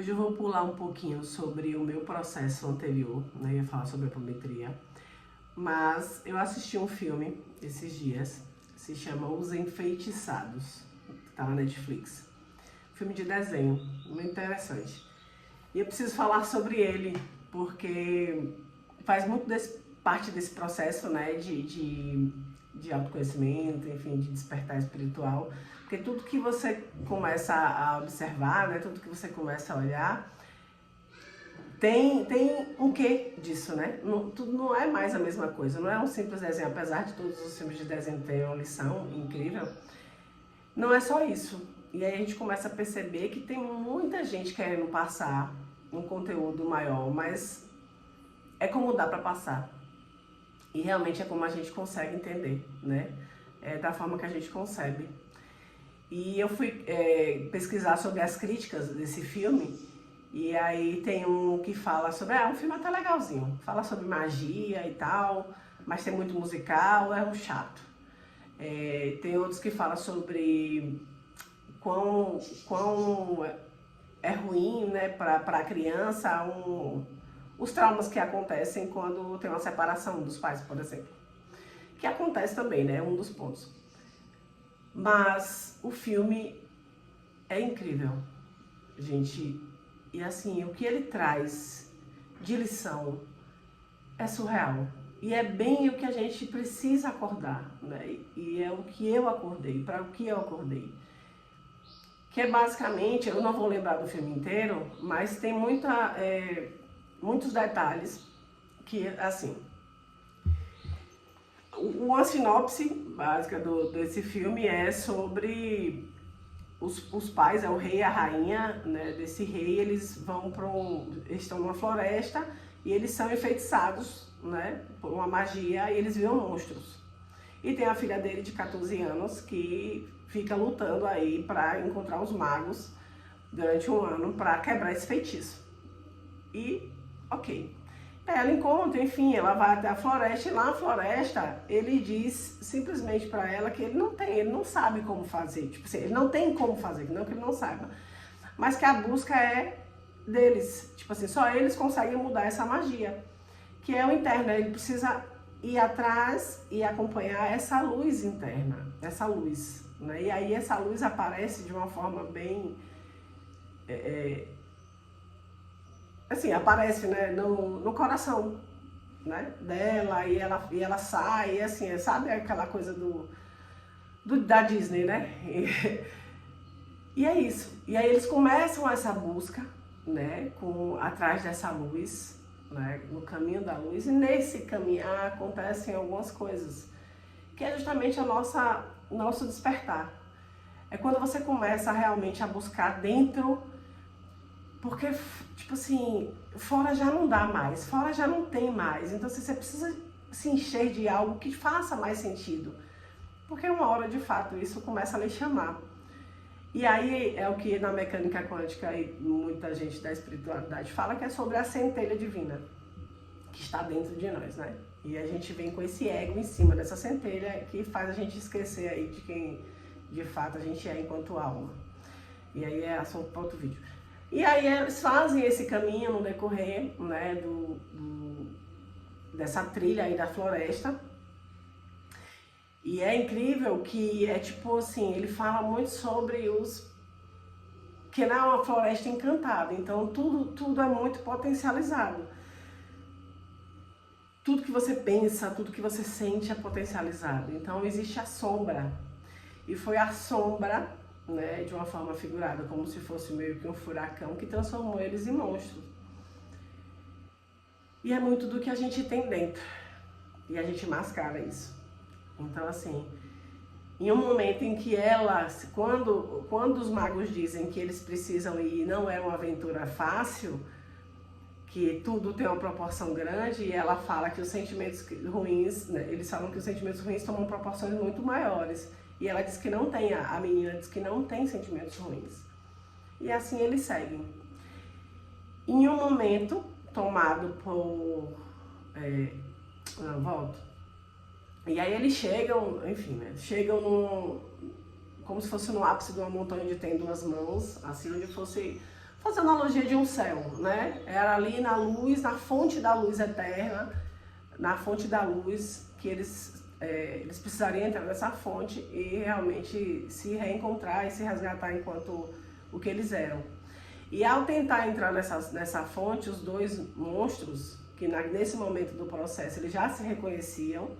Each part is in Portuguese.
Hoje eu vou pular um pouquinho sobre o meu processo anterior, né? Eu ia falar sobre a apometria, mas eu assisti um filme esses dias, se chama Os Enfeitiçados, tá na Netflix. Filme de desenho, muito interessante. E eu preciso falar sobre ele, porque faz muito parte desse processo, né, de autoconhecimento, enfim, de despertar espiritual. Porque tudo que você começa a observar, né, tudo que você começa a olhar, tem um quê disso, né? Tudo não é mais a mesma coisa, não é um simples desenho, apesar de todos os filmes de desenho terem uma lição incrível, não é só isso. E aí a gente começa a perceber que tem muita gente querendo passar um conteúdo maior, mas é como dá para passar. E realmente é como a gente consegue entender, né? É da forma que a gente concebe. E eu fui pesquisar sobre as críticas desse filme, e aí tem um que fala sobre, um filme até legalzinho, fala sobre magia e tal, mas tem muito musical, é um chato. Tem outros que falam sobre quão é ruim, né, para a criança, os traumas que acontecem quando tem uma separação dos pais, por exemplo. Que acontece também, né, é um dos pontos. Mas o filme é incrível, gente. E assim, o que ele traz de lição é surreal. E é bem o que a gente precisa acordar, né? E é o que eu acordei, para o que eu acordei. Que é basicamente, eu não vou lembrar do filme inteiro, mas tem muitos detalhes que, assim, uma sinopse básica desse filme é sobre os pais, o rei e a rainha, né, desse rei. Eles estão numa floresta e eles são enfeitiçados, né, por uma magia, e eles viram monstros. E tem a filha dele de 14 anos que fica lutando aí para encontrar os magos durante um ano para quebrar esse feitiço. E, ok. Ela encontra, enfim, ela vai até a floresta, e lá na floresta ele diz simplesmente para ela que ele não sabe como fazer. Tipo assim, ele não tem como fazer, não que ele não saiba, mas que a busca é deles. Tipo assim, só eles conseguem mudar essa magia, que é o interno. Ele precisa ir atrás e acompanhar essa luz interna, essa luz, né? E aí essa luz aparece de uma forma bem... assim, aparece, né, no coração, né, dela, e ela sai, e assim, sabe aquela coisa da Disney, né? E é isso. E aí eles começam essa busca, né, atrás dessa luz, né, no caminho da luz, e nesse caminhar acontecem algumas coisas, que é justamente nosso despertar. É quando você começa realmente a buscar dentro. Porque, tipo assim, fora já não dá mais, fora já não tem mais. Então você precisa se encher de algo que faça mais sentido. Porque uma hora, de fato, isso começa a lhe chamar. E aí é o que na mecânica quântica e muita gente da espiritualidade fala, que é sobre a centelha divina, que está dentro de nós, né? E a gente vem com esse ego em cima dessa centelha, que faz a gente esquecer aí de quem, de fato, a gente é enquanto alma. E aí é assunto para outro vídeo. E aí eles fazem esse caminho no decorrer, né, dessa trilha aí da floresta. E é incrível que é tipo assim, ele fala muito sobre que não é uma floresta encantada, então tudo é muito potencializado. Tudo que você pensa, tudo que você sente é potencializado. Então existe a sombra. E foi a sombra, né, de uma forma figurada, como se fosse meio que um furacão, que transformou eles em monstros. E é muito do que a gente tem dentro, e a gente mascara isso. Então, assim, em um momento em que quando os magos dizem que eles precisam ir, não é uma aventura fácil, que tudo tem uma proporção grande, e ela fala que os sentimentos ruins, né, eles falam que os sentimentos ruins tomam proporções muito maiores. E ela diz que não tem, a menina diz que não tem sentimentos ruins. E assim eles seguem. Em um momento, tomado por... volto. E aí eles chegam, enfim, né? Chegam como se fosse no ápice de uma montanha onde tem duas mãos, assim, onde fazer analogia de um céu, né? Era ali na luz, na fonte da luz eterna, na fonte da luz, que eles precisariam entrar nessa fonte e realmente se reencontrar e se resgatar enquanto o que eles eram. E ao tentar entrar nessa fonte, os dois monstros, que nesse momento do processo eles já se reconheciam,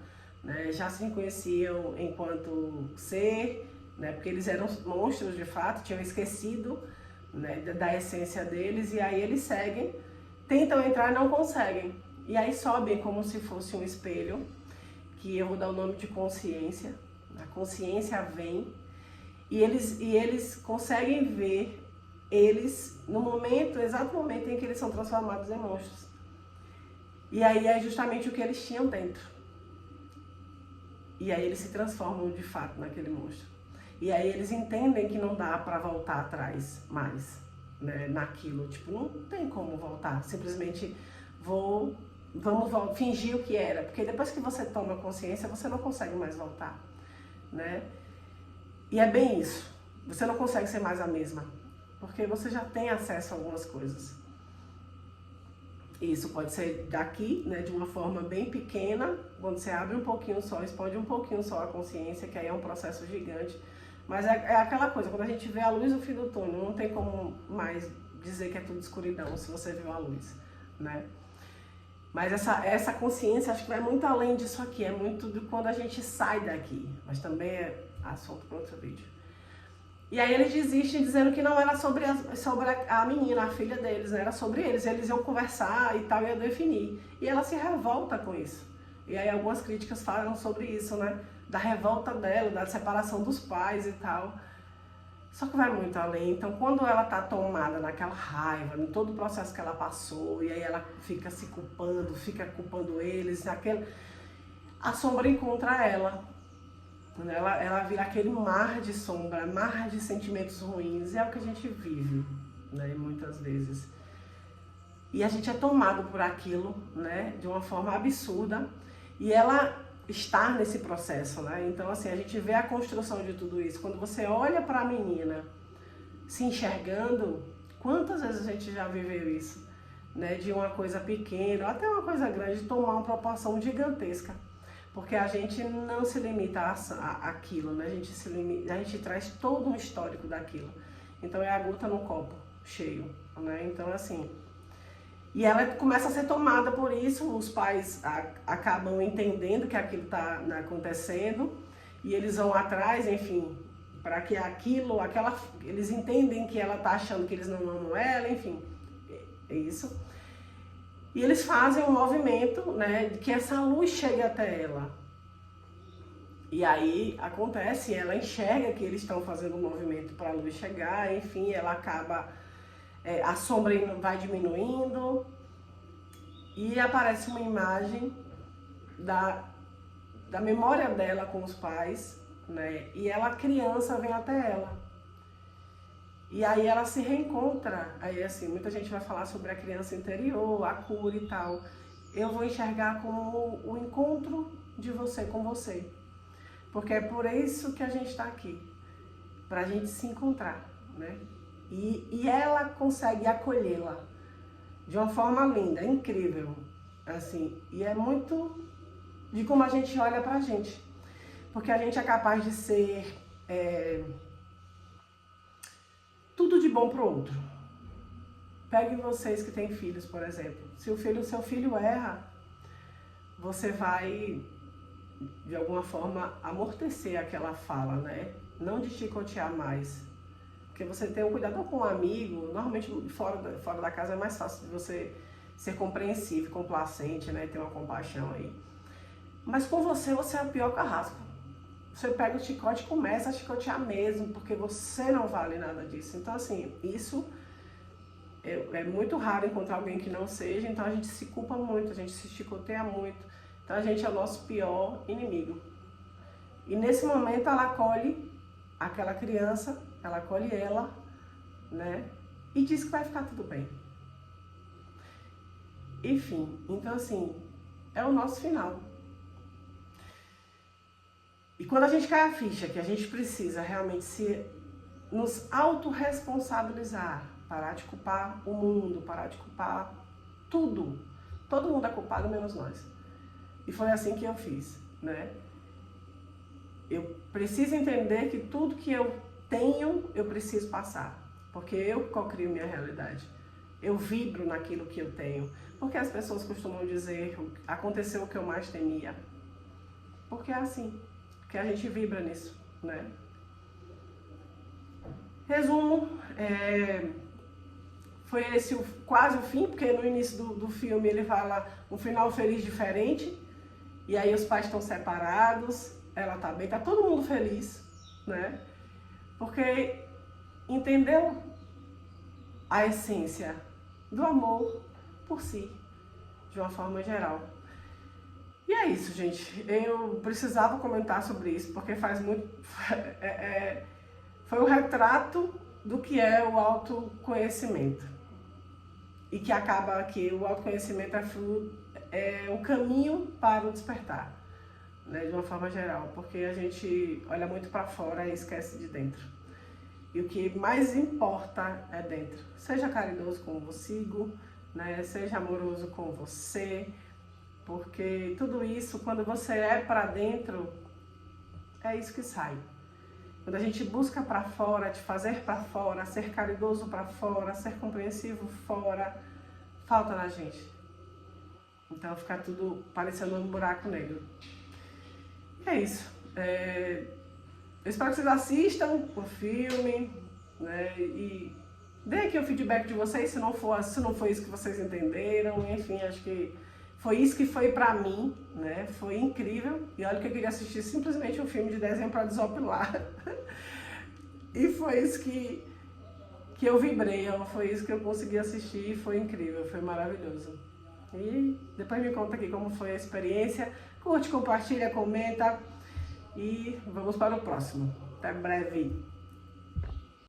né? Já se reconheciam enquanto ser, né? Porque eles eram monstros de fato, tinham esquecido, né, da essência deles, e aí eles seguem, tentam entrar e não conseguem. E aí sobem como se fosse um espelho, que eu vou dar o nome de consciência. A consciência vem e eles conseguem ver eles no momento, exato momento em que eles são transformados em monstros. E aí é justamente o que eles tinham dentro. E aí eles se transformam de fato naquele monstro. E aí eles entendem que não dá para voltar atrás mais, né, naquilo. Tipo, não tem como voltar. Simplesmente vamos fingir o que era. Porque depois que você toma consciência, você não consegue mais voltar, né? E é bem isso. Você não consegue ser mais a mesma. Porque você já tem acesso a algumas coisas. Isso pode ser daqui, né, de uma forma bem pequena, quando você abre um pouquinho só, expande um pouquinho só a consciência, que aí é um processo gigante. Mas é aquela coisa, quando a gente vê a luz no fim do túnel, não tem como mais dizer que é tudo escuridão se você viu a luz, né? Mas essa consciência, acho que vai muito além disso aqui, é muito de quando a gente sai daqui, mas também é assunto para outro vídeo. E aí eles desistem dizendo que não era sobre a menina, a filha deles, né? Era sobre eles iam conversar e tal, iam definir. E ela se revolta com isso. E aí algumas críticas falam sobre isso, né? Da revolta dela, da separação dos pais e tal. Só que vai muito além. Então, quando ela tá tomada naquela raiva, em todo o processo que ela passou, e aí ela fica se culpando, fica culpando eles, a sombra encontra ela. Ela vira aquele mar de sombra, mar de sentimentos ruins. É o que a gente vive, né, muitas vezes. E a gente é tomado por aquilo, né, de uma forma absurda. E ela está nesse processo, né? Então, assim, a gente vê a construção de tudo isso. Quando você olha para a menina se enxergando, quantas vezes a gente já viveu isso, né? De uma coisa pequena, ou até uma coisa grande, tomar uma proporção gigantesca. Porque a gente não se limita àquilo, né? A gente traz todo um histórico daquilo. Então é a gota no copo cheio, né? Então, assim, e ela começa a ser tomada por isso, os pais acabam entendendo que aquilo está acontecendo e eles vão atrás, enfim, para que eles entendem que ela está achando que eles não amam ela, enfim, é isso. E eles fazem um movimento, né, de que essa luz chegue até ela. E aí acontece, ela enxerga que eles estão fazendo um movimento para a luz chegar, enfim, ela acaba, a sombra vai diminuindo e aparece uma imagem da memória dela com os pais, né, e ela, criança, vem até ela. E aí ela se reencontra, aí assim, muita gente vai falar sobre a criança interior, a cura e tal. Eu vou enxergar como o encontro de você com você. Porque é por isso que a gente está aqui, pra gente se encontrar, né? E ela consegue acolhê-la de uma forma linda, incrível, assim. E é muito de como a gente olha pra gente. Porque a gente é capaz de ser tudo de bom pro outro. Peguem vocês que têm filhos, por exemplo. Se o seu filho erra, você vai, de alguma forma, amortecer aquela fala, né? Não de chicotear mais. Porque você tem um cuidado com um amigo, normalmente fora da casa é mais fácil de você ser compreensivo, complacente, né? Ter uma compaixão aí. Mas com você é o pior carrasco. Você pega o chicote e começa a chicotear mesmo, porque você não vale nada disso. Então, assim, isso é muito raro encontrar alguém que não seja, então a gente se culpa muito, a gente se chicoteia muito. Então a gente é o nosso pior inimigo. E nesse momento ela acolhe aquela criança, ela acolhe ela, né? E diz que vai ficar tudo bem. Enfim, então assim, é o nosso final. E quando a gente cai a ficha que a gente precisa realmente nos autorresponsabilizar parar de culpar o mundo, parar de culpar tudo. Todo mundo é culpado menos nós. E foi assim que eu fiz, né? Eu preciso entender que tudo que eu tenho, eu preciso passar. Porque eu cocrio minha realidade. Eu vibro naquilo que eu tenho. Porque as pessoas costumam dizer, aconteceu o que eu mais temia. Porque é assim, que a gente vibra nisso, né? Resumo, foi esse quase o fim, porque no início do filme ele fala um final feliz diferente, e aí os pais estão separados, ela tá bem, tá todo mundo feliz, né? Porque entendeu a essência do amor por si, de uma forma geral. E é isso, gente. Eu precisava comentar sobre isso, porque faz muito... foi o retrato do que é o autoconhecimento. E que acaba que o autoconhecimento é um caminho para o despertar, né, de uma forma geral. Porque a gente olha muito para fora e esquece de dentro. E o que mais importa é dentro. Seja caridoso com consigo, né, seja amoroso com você. Porque tudo isso, quando você é para dentro, é isso que sai. Quando a gente busca para fora, de fazer para fora, ser caridoso para fora, ser compreensivo fora, falta na gente. Então fica tudo parecendo um buraco negro. É isso. Eu espero que vocês assistam o filme, né, e deem aqui o feedback de vocês, se não foi isso que vocês entenderam. Enfim, acho que foi isso que foi pra mim, né? Foi incrível. E olha que eu queria assistir simplesmente um filme de desenho pra desopilar. E foi isso que eu vibrei, foi isso que eu consegui assistir. Foi incrível, foi maravilhoso. E depois me conta aqui como foi a experiência. Curte, compartilha, comenta. E vamos para o próximo. Até breve.